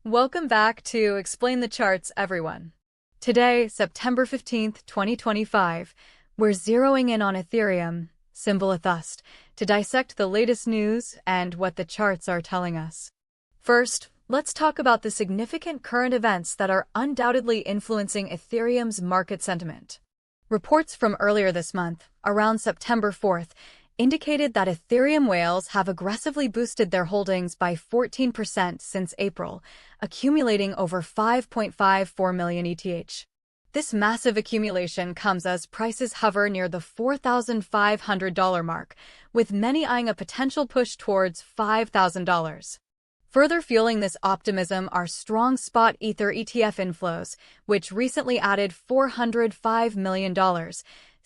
Welcome back to Explain the Charts, everyone. Today, September 15th, 2025, we're zeroing in on Ethereum, symbol ETHUSD, to dissect the latest news and what the charts are telling us. First, let's talk about the significant current events that are undoubtedly influencing Ethereum's market sentiment. Reports from earlier this month, around September 4th, indicated that Ethereum whales have aggressively boosted their holdings by 14% since April, accumulating over 5.54 million ETH. This massive accumulation comes as prices hover near the $4,500 mark, with many eyeing a potential push towards $5,000. Further fueling this optimism are strong spot Ether ETF inflows, which recently added $405 million,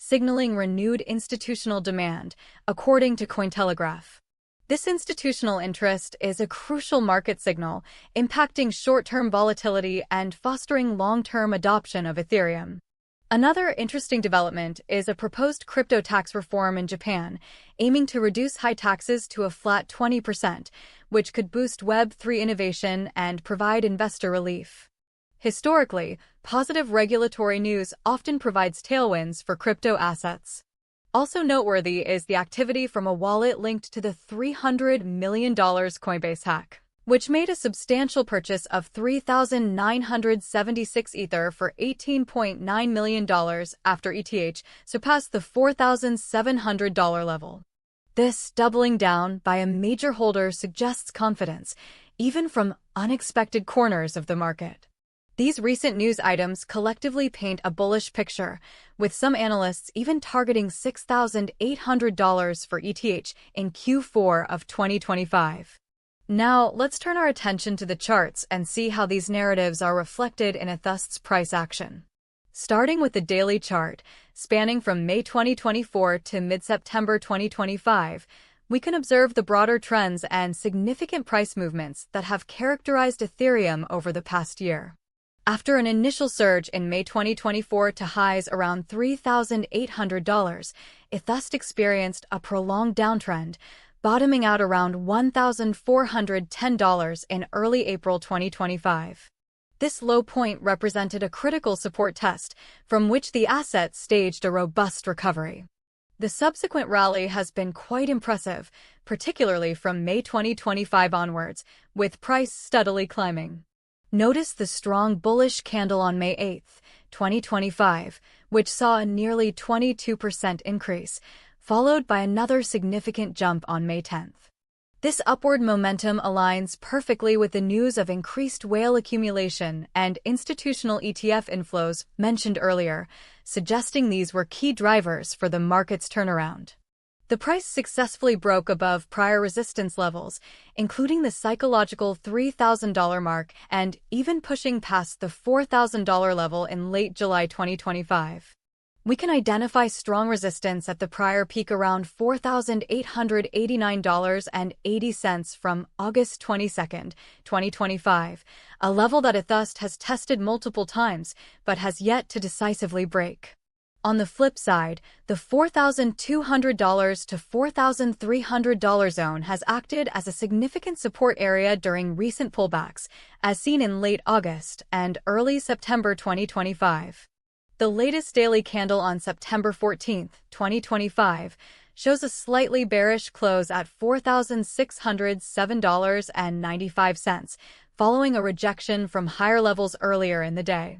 signaling renewed institutional demand, according to Cointelegraph. This institutional interest is a crucial market signal, impacting short-term volatility and fostering long-term adoption of Ethereum. Another interesting development is a proposed crypto tax reform in Japan, aiming to reduce high taxes to a flat 20%, which could boost Web3 innovation and provide investor relief. Historically, positive regulatory news often provides tailwinds for crypto assets. Also noteworthy is the activity from a wallet linked to the $300 million Coinbase hack, which made a substantial purchase of 3,976 Ether for $18.9 million after ETH surpassed the $4,700 level. This doubling down by a major holder suggests confidence, even from unexpected corners of the market. These recent news items collectively paint a bullish picture, with some analysts even targeting $6,800 for ETH in Q4 of 2025. Now, let's turn our attention to the charts and see how these narratives are reflected in ETHUSD's price action. Starting with the daily chart, spanning from May 2024 to mid-September 2025, we can observe the broader trends and significant price movements that have characterized Ethereum over the past year. After an initial surge in May 2024 to highs around $3,800, ETHUSD experienced a prolonged downtrend, bottoming out around $1,410 in early April 2025. This low point represented a critical support test, from which the asset staged a robust recovery. The subsequent rally has been quite impressive, particularly from May 2025 onwards, with price steadily climbing. Notice the strong bullish candle on May 8, 2025, which saw a nearly 22% increase, followed by another significant jump on May 10. This upward momentum aligns perfectly with the news of increased whale accumulation and institutional ETF inflows mentioned earlier, suggesting these were key drivers for the market's turnaround. The price successfully broke above prior resistance levels, including the psychological $3,000 mark and even pushing past the $4,000 level in late July 2025. We can identify strong resistance at the prior peak around $4,889.80 from August 22, 2025, a level that ETHUSD has tested multiple times but has yet to decisively break. On the flip side, the $4,200 to $4,300 zone has acted as a significant support area during recent pullbacks, as seen in late August and early September 2025. The latest daily candle on September 14, 2025, shows a slightly bearish close at $4,607.95, following a rejection from higher levels earlier in the day.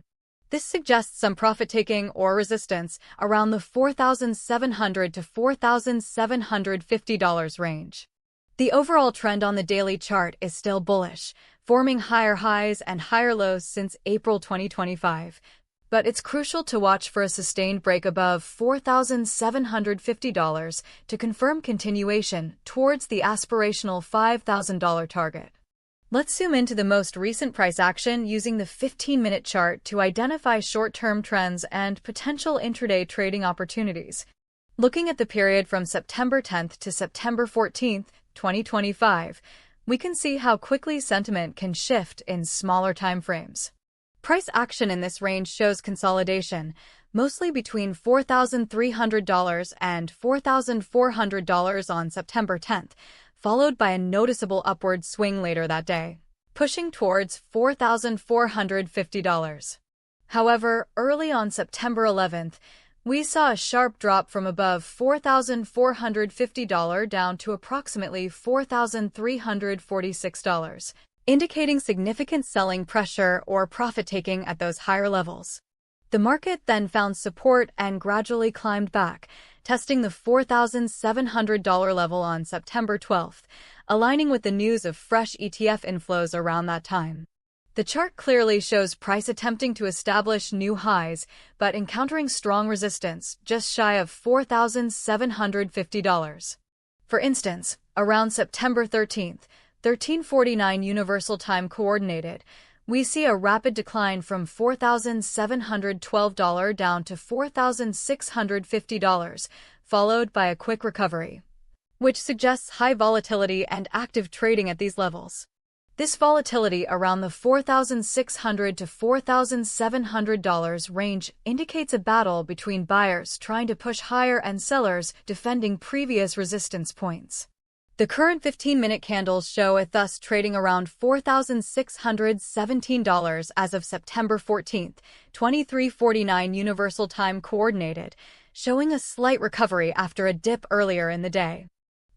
This suggests some profit-taking or resistance around the $4,700 to $4,750 range. The overall trend on the daily chart is still bullish, forming higher highs and higher lows since April 2025, but it's crucial to watch for a sustained break above $4,750 to confirm continuation towards the aspirational $5,000 target. Let's zoom into the most recent price action using the 15-minute chart to identify short-term trends and potential intraday trading opportunities. Looking at the period from September 10th to September 14th, 2025, we can see how quickly sentiment can shift in smaller time frames. Price action in this range shows consolidation, mostly between $4,300 and $4,400 on September 10th, followed by a noticeable upward swing later that day. pushing towards $4,450. However, early on September 11th, we saw a sharp drop from above $4,450 down to approximately $4,346, indicating significant selling pressure or profit-taking at those higher levels. The market then found support and gradually climbed back, testing the $4,700 level on September 12th, aligning with the news of fresh ETF inflows around that time. The chart clearly shows price attempting to establish new highs, but encountering strong resistance just shy of $4,750. For instance, around September 13th, 1349 Universal Time Coordinated, we see a rapid decline from $4,712 down to $4,650, followed by a quick recovery, which suggests high volatility and active trading at these levels. This volatility around the $4,600 to $4,700 range indicates a battle between buyers trying to push higher and sellers defending previous resistance points. The current 15-minute candles show ETHUSD trading around $4,617 as of September 14th, 2349 Universal Time Coordinated, showing a slight recovery after a dip earlier in the day.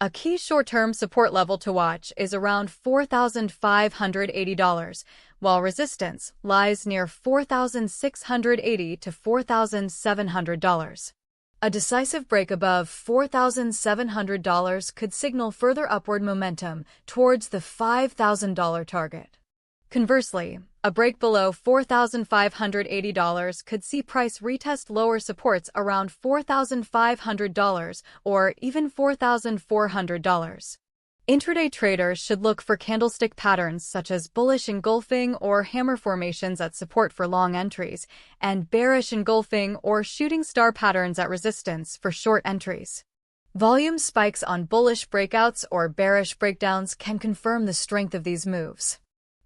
A key short-term support level to watch is around $4,580, while resistance lies near $4,680 to $4,700. A decisive break above $4,700 could signal further upward momentum towards the $5,000 target. Conversely, a break below $4,580 could see price retest lower supports around $4,500 or even $4,400. Intraday traders should look for candlestick patterns such as bullish engulfing or hammer formations at support for long entries, and bearish engulfing or shooting star patterns at resistance for short entries. Volume spikes on bullish breakouts or bearish breakdowns can confirm the strength of these moves.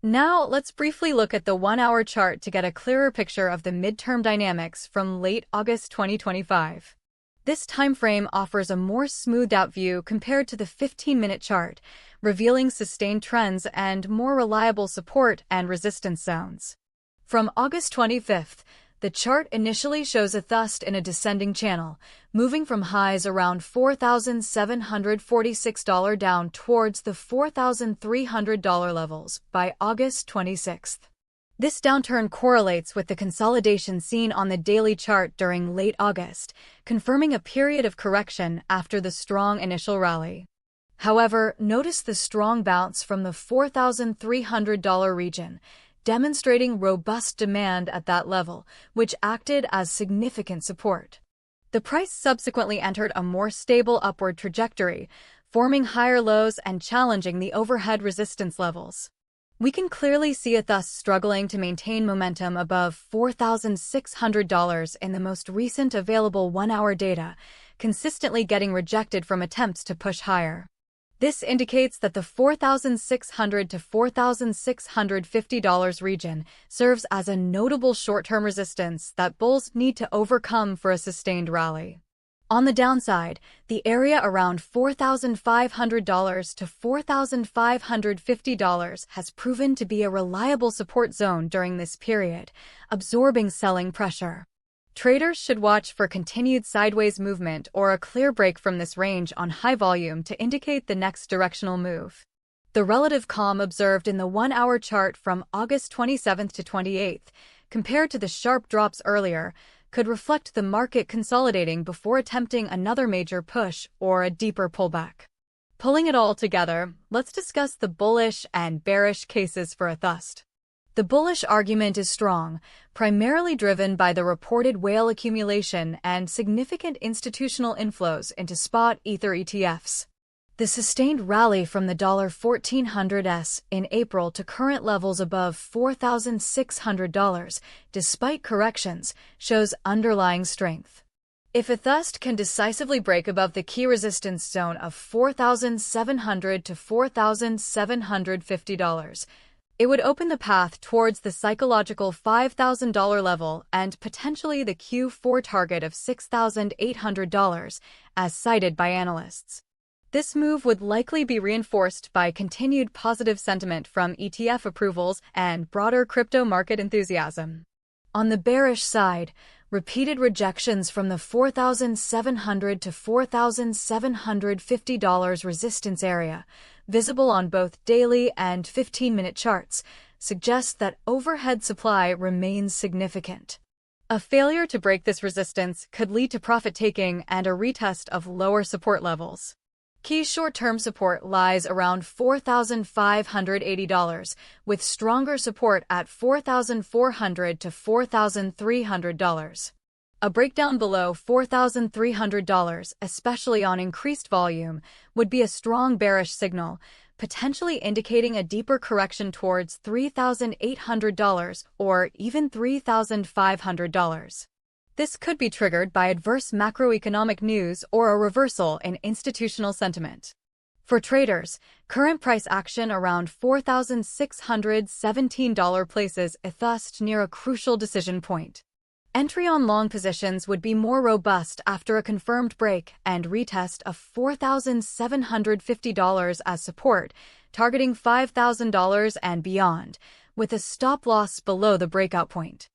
Now, let's briefly look at the 1-hour chart to get a clearer picture of the midterm dynamics from late August 2025. This time frame offers a more smoothed-out view compared to the 15-minute chart, revealing sustained trends and more reliable support and resistance zones. From August 25th, the chart initially shows ETHUSD in a descending channel, moving from highs around $4,746 down towards the $4,300 levels by August 26th. This downturn correlates with the consolidation seen on the daily chart during late August, confirming a period of correction after the strong initial rally. However, notice the strong bounce from the $4,300 region, demonstrating robust demand at that level, which acted as significant support. The price subsequently entered a more stable upward trajectory, forming higher lows and challenging the overhead resistance levels. We can clearly see ETHUSD struggling to maintain momentum above $4,600 in the most recent available 1-hour data, consistently getting rejected from attempts to push higher. This indicates that the $4,600 to $4,650 region serves as a notable short-term resistance that bulls need to overcome for a sustained rally. On the downside, the area around $4,500 to $4,550 has proven to be a reliable support zone during this period, absorbing selling pressure. Traders should watch for continued sideways movement or a clear break from this range on high volume to indicate the next directional move. The relative calm observed in the 1-hour chart from August 27th to 28th, compared to the sharp drops earlier, could reflect the market consolidating before attempting another major push or a deeper pullback. Pulling it all together, let's discuss the bullish and bearish cases for ETHUSD. The bullish argument is strong, primarily driven by the reported whale accumulation and significant institutional inflows into spot Ether ETFs. The sustained rally from the $1,400s in April to current levels above $4,600, despite corrections, shows underlying strength. If ETHUSD can decisively break above the key resistance zone of $4,700 to $4,750, it would open the path towards the psychological $5,000 level and potentially the Q4 target of $6,800, as cited by analysts. This move would likely be reinforced by continued positive sentiment from ETF approvals and broader crypto market enthusiasm. On the bearish side, repeated rejections from the $4,700 to $4,750 resistance area, visible on both daily and 15-minute charts, suggest that overhead supply remains significant. A failure to break this resistance could lead to profit-taking and a retest of lower support levels. Key short-term support lies around $4,580, with stronger support at $4,400 to $4,300. A breakdown below $4,300, especially on increased volume, would be a strong bearish signal, potentially indicating a deeper correction towards $3,800 or even $3,500. This could be triggered by adverse macroeconomic news or a reversal in institutional sentiment. For traders, current price action around $4,617 places ETHUSD near a crucial decision point. Entry on long positions would be more robust after a confirmed break and retest of $4,750 as support, targeting $5,000 and beyond, with a stop loss below the breakout point.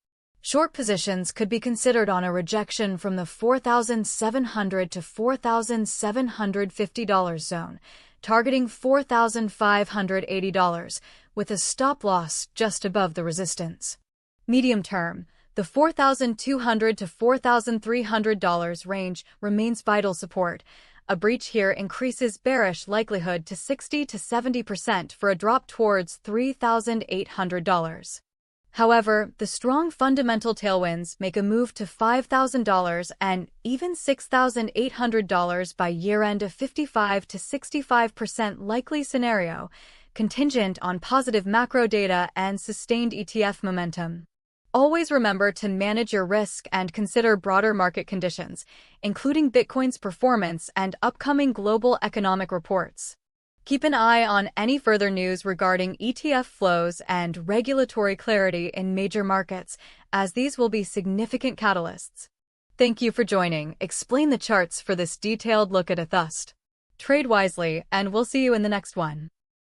Short positions could be considered on a rejection from the $4,700 to $4,750 zone, targeting $4,580, with a stop loss just above the resistance. Medium term, the $4,200 to $4,300 range remains vital support. A breach here increases bearish likelihood to 60 to 70% for a drop towards $3,800. However, the strong fundamental tailwinds make a move to $5,000 and even $6,800 by year-end a 55 to 65% likely scenario, contingent on positive macro data and sustained ETF momentum. Always remember to manage your risk and consider broader market conditions, including Bitcoin's performance and upcoming global economic reports. Keep an eye on any further news regarding ETF flows and regulatory clarity in major markets, as these will be significant catalysts. Thank you for joining Explain the Charts for this detailed look at ETHUSD. Trade wisely, and we'll see you in the next one.